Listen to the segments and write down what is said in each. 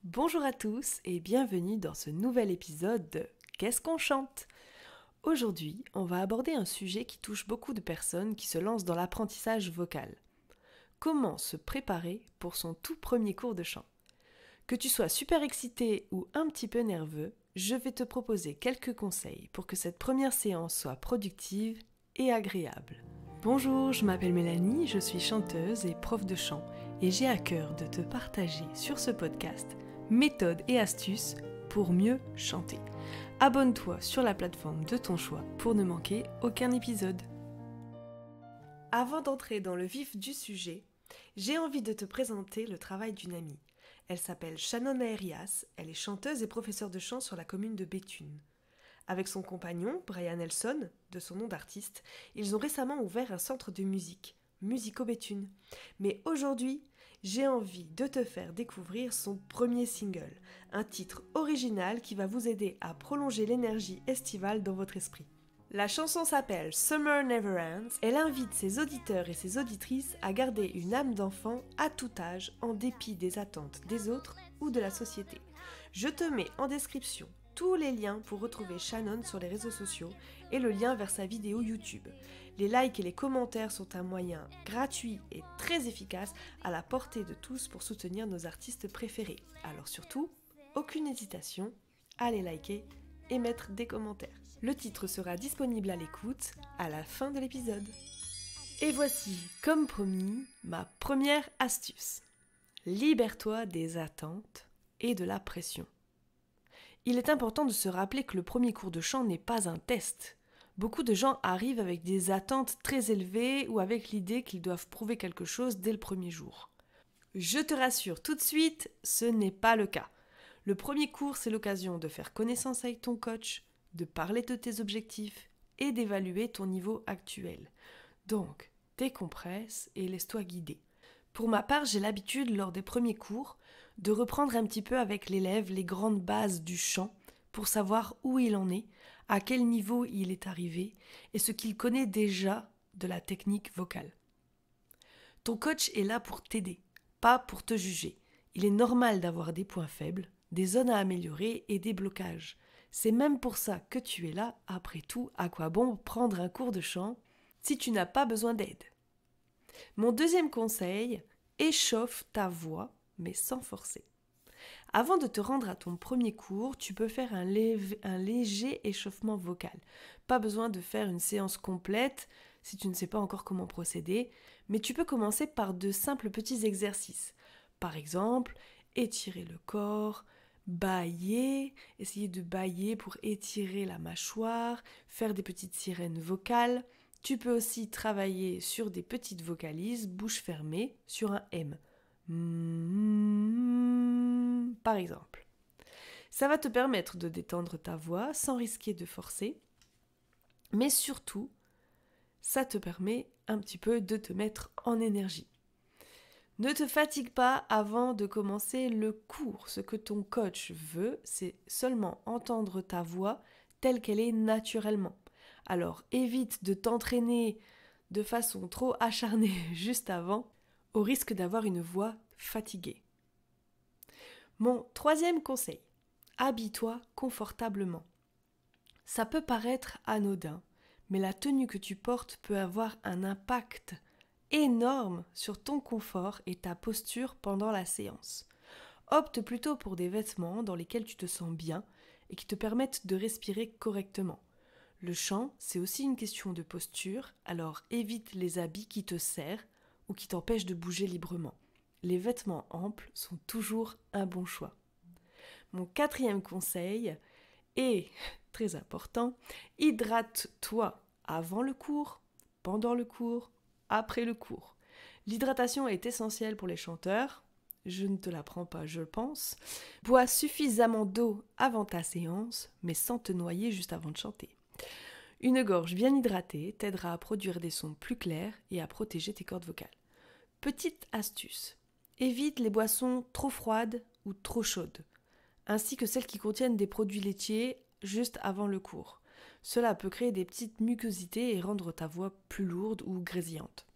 Bonjour à tous et bienvenue dans ce nouvel épisode de Qu'est-ce qu'on chante? Aujourd'hui, on va aborder un sujet qui touche beaucoup de personnes qui se lancent dans l'apprentissage vocal. Comment se préparer pour son tout premier cours de chant? Que tu sois super excité ou un petit peu nerveux, je vais te proposer quelques conseils pour que cette première séance soit productive et agréable. Bonjour, je m'appelle Mélanie, je suis chanteuse et prof de chant et j'ai à cœur de te partager sur ce podcast méthodes et astuces pour mieux chanter. Abonne-toi sur la plateforme de ton choix pour ne manquer aucun épisode. Avant d'entrer dans le vif du sujet, j'ai envie de te présenter le travail d'une amie. Elle s'appelle Shannon Aerias, elle est chanteuse et professeure de chant sur la commune de Béthune. Avec son compagnon, Brian Nelson, de son nom d'artiste, ils ont récemment ouvert un centre de musique, Musico Béthune. Mais aujourd'hui, j'ai envie de te faire découvrir son premier single, un titre original qui va vous aider à prolonger l'énergie estivale dans votre esprit. La chanson s'appelle Summer Never Ends. Elle invite ses auditeurs et ses auditrices à garder une âme d'enfant à tout âge en dépit des attentes des autres ou de la société. Je te mets en description tous les liens pour retrouver Shannon sur les réseaux sociaux et le lien vers sa vidéo YouTube. Les likes et les commentaires sont un moyen gratuit et très efficace à la portée de tous pour soutenir nos artistes préférés. Alors surtout, aucune hésitation, allez liker et mettre des commentaires. Le titre sera disponible à l'écoute à la fin de l'épisode. Et voici, comme promis, ma première astuce. Libère-toi des attentes et de la pression. Il est important de se rappeler que le premier cours de chant n'est pas un test. Beaucoup de gens arrivent avec des attentes très élevées ou avec l'idée qu'ils doivent prouver quelque chose dès le premier jour. Je te rassure tout de suite, ce n'est pas le cas. Le premier cours, c'est l'occasion de faire connaissance avec ton coach, de parler de tes objectifs et d'évaluer ton niveau actuel. Donc, décompresse et laisse-toi guider. Pour ma part, j'ai l'habitude, lors des premiers cours, de reprendre un petit peu avec l'élève les grandes bases du chant pour savoir où il en est, à quel niveau il est arrivé et ce qu'il connaît déjà de la technique vocale. Ton coach est là pour t'aider, pas pour te juger. Il est normal d'avoir des points faibles, des zones à améliorer et des blocages. C'est même pour ça que tu es là. Après tout, à quoi bon prendre un cours de chant si tu n'as pas besoin d'aide? Mon deuxième conseil, échauffe ta voix, mais sans forcer. Avant de te rendre à ton premier cours, tu peux faire un léger échauffement vocal. Pas besoin de faire une séance complète si tu ne sais pas encore comment procéder, mais tu peux commencer par de simples petits exercices. Par exemple, étirer le corps, bâiller, essayer de bâiller pour étirer la mâchoire, faire des petites sirènes vocales. Tu peux aussi travailler sur des petites vocalises, bouche fermée, sur un M. Par exemple. Ça va te permettre de détendre ta voix sans risquer de forcer, mais surtout, ça te permet un petit peu de te mettre en énergie. Ne te fatigue pas avant de commencer le cours. Ce que ton coach veut, c'est seulement entendre ta voix telle qu'elle est naturellement. Alors évite de t'entraîner de façon trop acharnée juste avant, au risque d'avoir une voix fatiguée. Mon troisième conseil, habille-toi confortablement. Ça peut paraître anodin, mais la tenue que tu portes peut avoir un impact énorme sur ton confort et ta posture pendant la séance. Opte plutôt pour des vêtements dans lesquels tu te sens bien et qui te permettent de respirer correctement. Le chant, c'est aussi une question de posture, alors évite les habits qui te serrent ou qui t'empêchent de bouger librement. Les vêtements amples sont toujours un bon choix. Mon quatrième conseil est très important, hydrate-toi avant le cours, pendant le cours, après le cours. L'hydratation est essentielle pour les chanteurs, je ne te l'apprends pas, je pense. Bois suffisamment d'eau avant ta séance, mais sans te noyer juste avant de chanter. Une gorge bien hydratée t'aidera à produire des sons plus clairs et à protéger tes cordes vocales. Petite astuce, évite les boissons trop froides ou trop chaudes, ainsi que celles qui contiennent des produits laitiers juste avant le cours. Cela peut créer des petites mucosités et rendre ta voix plus lourde ou grésillante.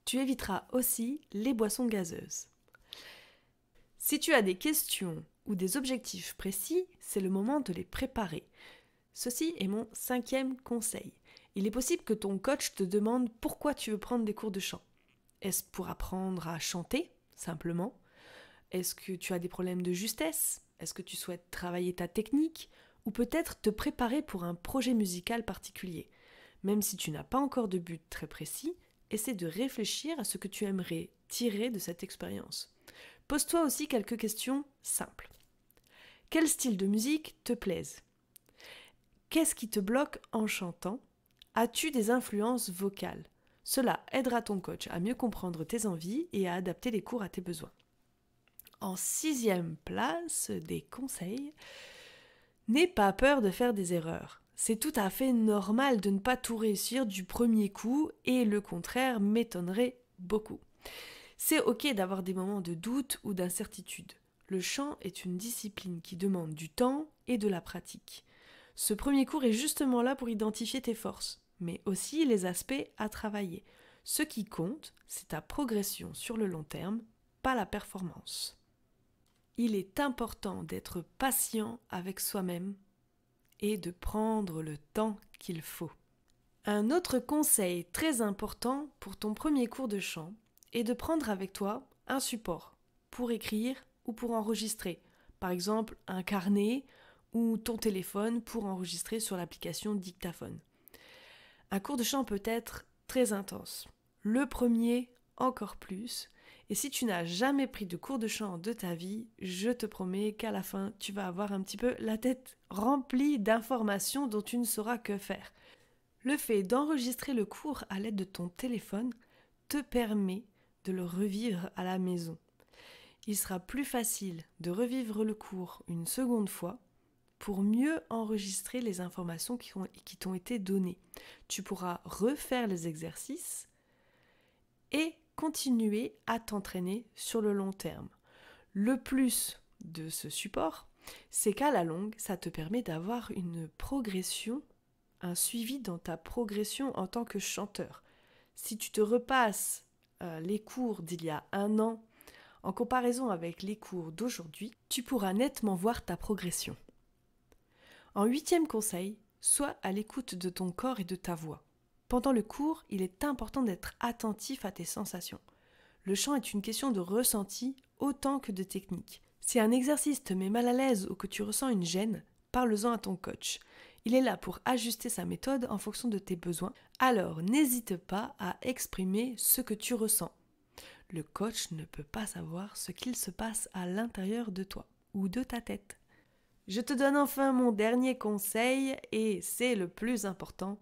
Tu éviteras aussi les boissons gazeuses. Si tu as des questions ou des objectifs précis, c'est le moment de les préparer. Ceci est mon 5e conseil. Il est possible que ton coach te demande pourquoi tu veux prendre des cours de chant. Est-ce pour apprendre à chanter, simplement? Est-ce que tu as des problèmes de justesse? Est-ce que tu souhaites travailler ta technique? Ou peut-être te préparer pour un projet musical particulier? Même si tu n'as pas encore de but très précis, essaie de réfléchir à ce que tu aimerais tirer de cette expérience. Pose-toi aussi quelques questions simples. Quel style de musique te plaise? Qu'est-ce qui te bloque en chantant? As-tu des influences vocales? Cela aidera ton coach à mieux comprendre tes envies et à adapter les cours à tes besoins. En 6e place des conseils, n'aie pas peur de faire des erreurs. C'est tout à fait normal de ne pas tout réussir du premier coup et le contraire m'étonnerait beaucoup. C'est ok d'avoir des moments de doute ou d'incertitude. Le chant est une discipline qui demande du temps et de la pratique. Ce premier cours est justement là pour identifier tes forces, mais aussi les aspects à travailler. Ce qui compte, c'est ta progression sur le long terme, pas la performance. Il est important d'être patient avec soi-même et de prendre le temps qu'il faut. Un autre conseil très important pour ton premier cours de chant est de prendre avec toi un support pour écrire ou pour enregistrer. Par exemple, un carnet ou ton téléphone pour enregistrer sur l'application dictaphone. Un cours de chant peut être très intense. Le premier, encore plus. Et si tu n'as jamais pris de cours de chant de ta vie, je te promets qu'à la fin, tu vas avoir un petit peu la tête remplie d'informations dont tu ne sauras que faire. Le fait d'enregistrer le cours à l'aide de ton téléphone te permet de le revivre à la maison. Il sera plus facile de revivre le cours une seconde fois pour mieux enregistrer les informations qui t'ont été données. Tu pourras refaire les exercices et continuer à t'entraîner sur le long terme. Le plus de ce support, c'est qu'à la longue, ça te permet d'avoir une progression, un suivi dans ta progression en tant que chanteur. Si tu te repasses les cours d'il y a 1 an en comparaison avec les cours d'aujourd'hui, tu pourras nettement voir ta progression. En 8e conseil, sois à l'écoute de ton corps et de ta voix. Pendant le cours, il est important d'être attentif à tes sensations. Le chant est une question de ressenti autant que de technique. Si un exercice te met mal à l'aise ou que tu ressens une gêne, parle-en à ton coach. Il est là pour ajuster sa méthode en fonction de tes besoins. Alors, n'hésite pas à exprimer ce que tu ressens. Le coach ne peut pas savoir ce qu'il se passe à l'intérieur de toi ou de ta tête. Je te donne enfin mon dernier conseil et c'est le plus important.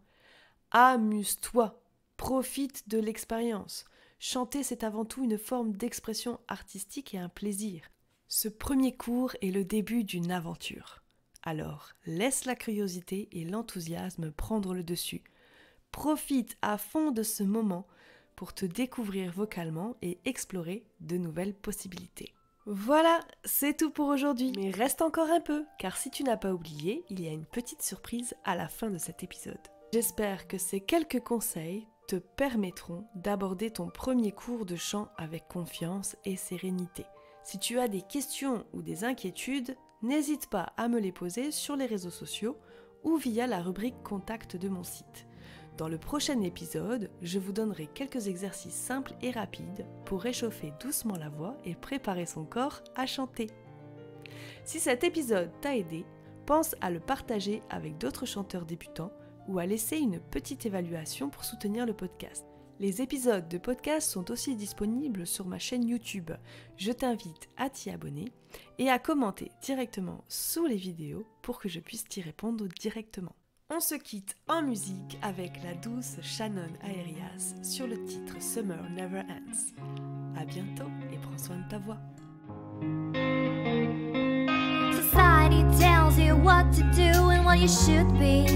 Amuse-toi, profite de l'expérience. Chanter, c'est avant tout une forme d'expression artistique et un plaisir. Ce premier cours est le début d'une aventure. Alors, laisse la curiosité et l'enthousiasme prendre le dessus. Profite à fond de ce moment pour te découvrir vocalement et explorer de nouvelles possibilités. Voilà, c'est tout pour aujourd'hui. Mais reste encore un peu, car si tu n'as pas oublié, il y a une petite surprise à la fin de cet épisode. J'espère que ces quelques conseils te permettront d'aborder ton premier cours de chant avec confiance et sérénité. Si tu as des questions ou des inquiétudes, n'hésite pas à me les poser sur les réseaux sociaux ou via la rubrique Contact de mon site. Dans le prochain épisode, je vous donnerai quelques exercices simples et rapides pour réchauffer doucement la voix et préparer son corps à chanter. Si cet épisode t'a aidé, pense à le partager avec d'autres chanteurs débutants ou à laisser une petite évaluation pour soutenir le podcast. Les épisodes de podcast sont aussi disponibles sur ma chaîne YouTube. Je t'invite à t'y abonner et à commenter directement sous les vidéos pour que je puisse t'y répondre directement. On se quitte en musique avec la douce Shannon Aerias sur le titre Summer Never Ends. À bientôt et prends soin de ta voix. Society tells you what to do and what you should be.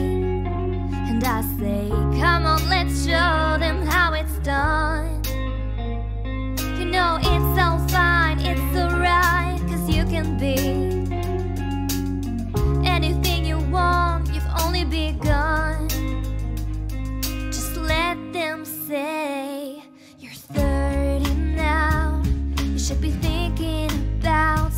And I say, come on, let's show them how it's done. You know it's all fine, it's alright, 'cause you can be anything you want, you've only begun. Just let them say, you're 30 now. You should be thinking about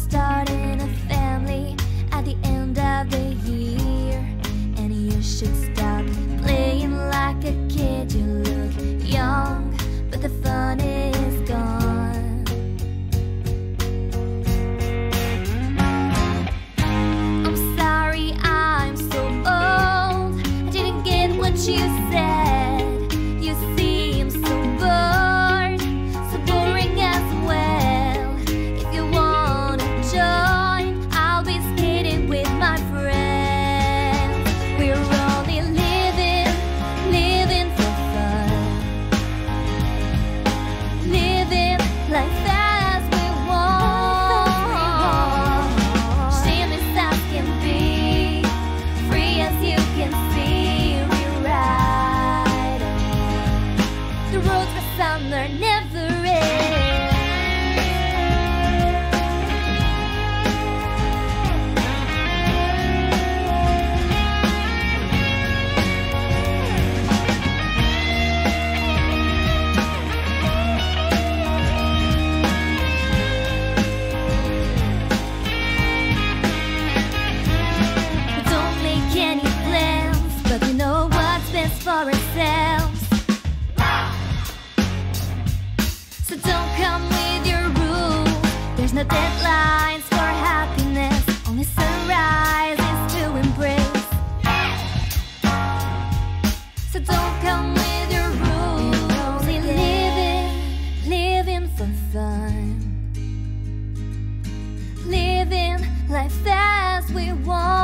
deadlines for happiness, only sunrise is to embrace. So don't come with your rules, only living for fun, living life as we want.